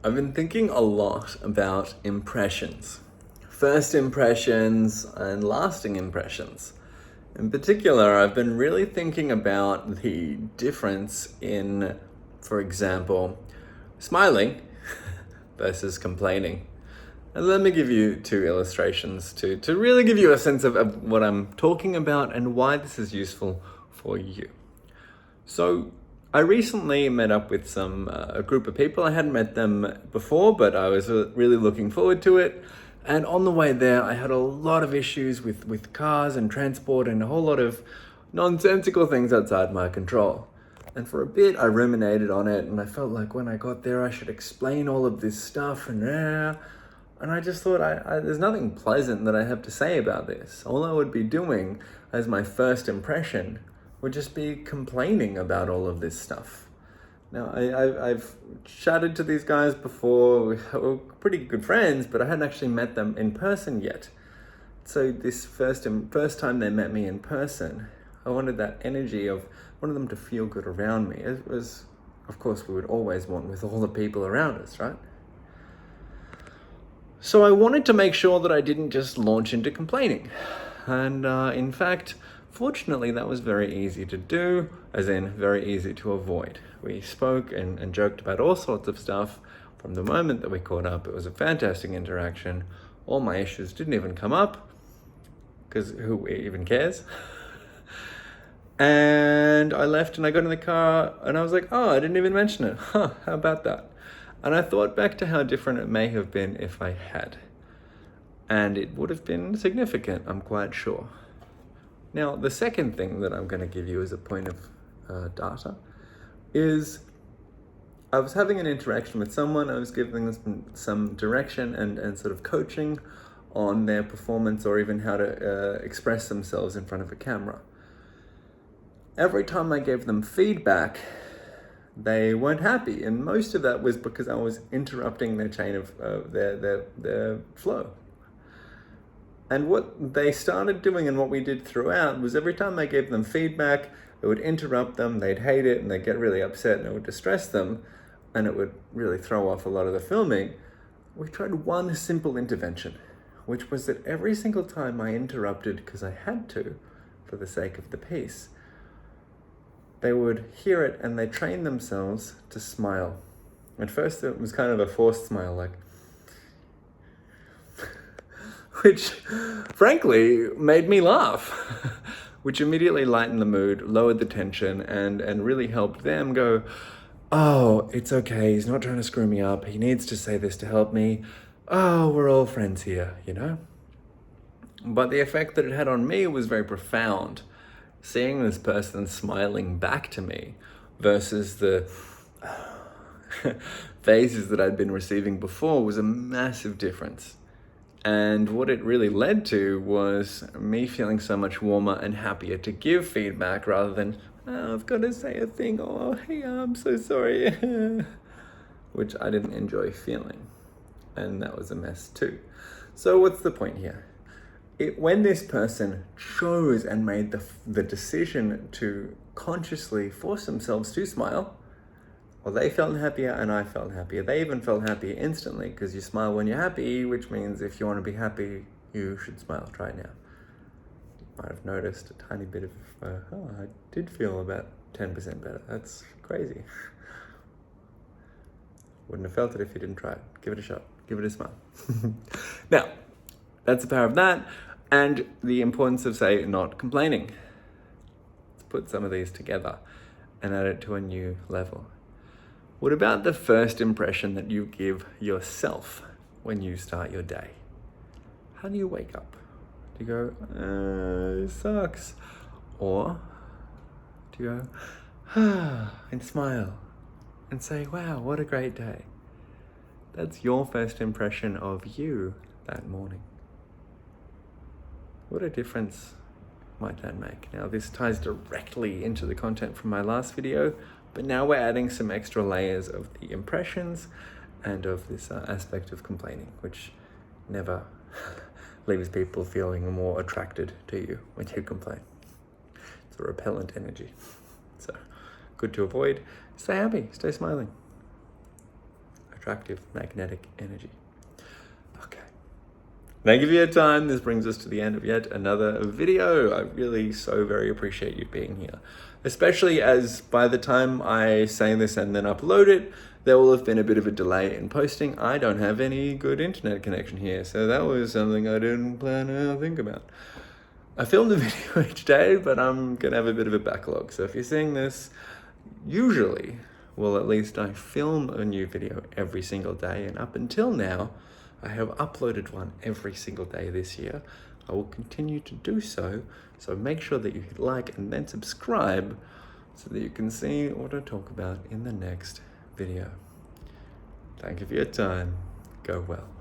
I've been thinking a lot about impressions. First impressions and lasting impressions. In particular, I've been really thinking about the difference in, for example, smiling versus complaining. And let me give you two illustrations to really give you a sense of what I'm talking about and why this is useful for you. So, I recently met up with a group of people. I hadn't met them before, but I was really looking forward to it. And on the way there, I had a lot of issues with cars and transport and a whole lot of nonsensical things outside my control. And for a bit, I ruminated on it, and I felt like when I got there, I should explain all of this stuff, and I just thought, there's nothing pleasant that I have to say about this. All I would be doing as my first impression would just be complaining about all of this stuff. Now, I've chatted to these guys before. We were pretty good friends, but I hadn't actually met them in person yet. So this first time they met me in person, I wanted that energy wanted them to feel good around me. It was, of course, we would always want with all the people around us, right? So I wanted to make sure that I didn't just launch into complaining. And in fact, fortunately, that was very easy to do, as in very easy to avoid. We spoke and joked about all sorts of stuff from the moment that we caught up. It was a fantastic interaction. All my issues didn't even come up, because who even cares? And I left and I got in the car and I was like, oh, I didn't even mention it. Huh, how about that? And I thought back to how different it may have been if I had. And it would have been significant, I'm quite sure. Now, the second thing that I'm going to give you as a point of data is I was having an interaction with someone. I was giving them some direction and sort of coaching on their performance or even how to express themselves in front of a camera. Every time I gave them feedback, they weren't happy, and most of that was because I was interrupting their chain of their flow. And what they started doing and what we did throughout was every time I gave them feedback, it would interrupt them, they'd hate it, and they'd get really upset, and it would distress them, and it would really throw off a lot of the filming. We tried one simple intervention, which was that every single time I interrupted because I had to, for the sake of the piece, they would hear it and they trained themselves to smile. At first it was kind of a forced smile, like, which frankly made me laugh, which immediately lightened the mood, lowered the tension, and really helped them go, oh, it's okay, he's not trying to screw me up, he needs to say this to help me. Oh, we're all friends here, you know? But the effect that it had on me was very profound. Seeing this person smiling back to me versus the phases that I'd been receiving before was a massive difference. And what it really led to was me feeling so much warmer and happier to give feedback rather than, oh, I've got to say a thing, oh, hey, I'm so sorry, which I didn't enjoy feeling. And that was a mess too. So what's the point here? When this person chose and made the decision to consciously force themselves to smile, well, they felt happier and I felt happier. They even felt happier instantly because you smile when you're happy, which means if you want to be happy, you should smile. Try it now. You might have noticed a tiny bit of, I did feel about 10% better. That's crazy. Wouldn't have felt it if you didn't try it. Give it a shot. Give it a smile. Now, that's the power of that. And the importance of, say, not complaining. Let's put some of these together and add it to a new level. What about the first impression that you give yourself when you start your day? How do you wake up? Do you go, this sucks? Or do you go, and smile and say, wow, what a great day? That's your first impression of you that morning. What a difference might that make? Now, this ties directly into the content from my last video, but now we're adding some extra layers of the impressions and of this aspect of complaining, which never leaves people feeling more attracted to you when you complain. It's a repellent energy. So, good to avoid. Stay happy, stay smiling. I try attractive magnetic energy. Okay. Thank you for your time. This brings us to the end of yet another video. I really so very appreciate you being here. Especially as by the time I say this and then upload it, there will have been a bit of a delay in posting. I don't have any good internet connection here, so that was something I didn't plan to think about. I filmed a video each day, but I'm gonna have a bit of a backlog. So if you're seeing this, usually, well, at least I film a new video every single day, and up until now, I have uploaded one every single day this year. I will continue to do so, so make sure that you hit like and then subscribe so that you can see what I talk about in the next video. Thank you for your time. Go well.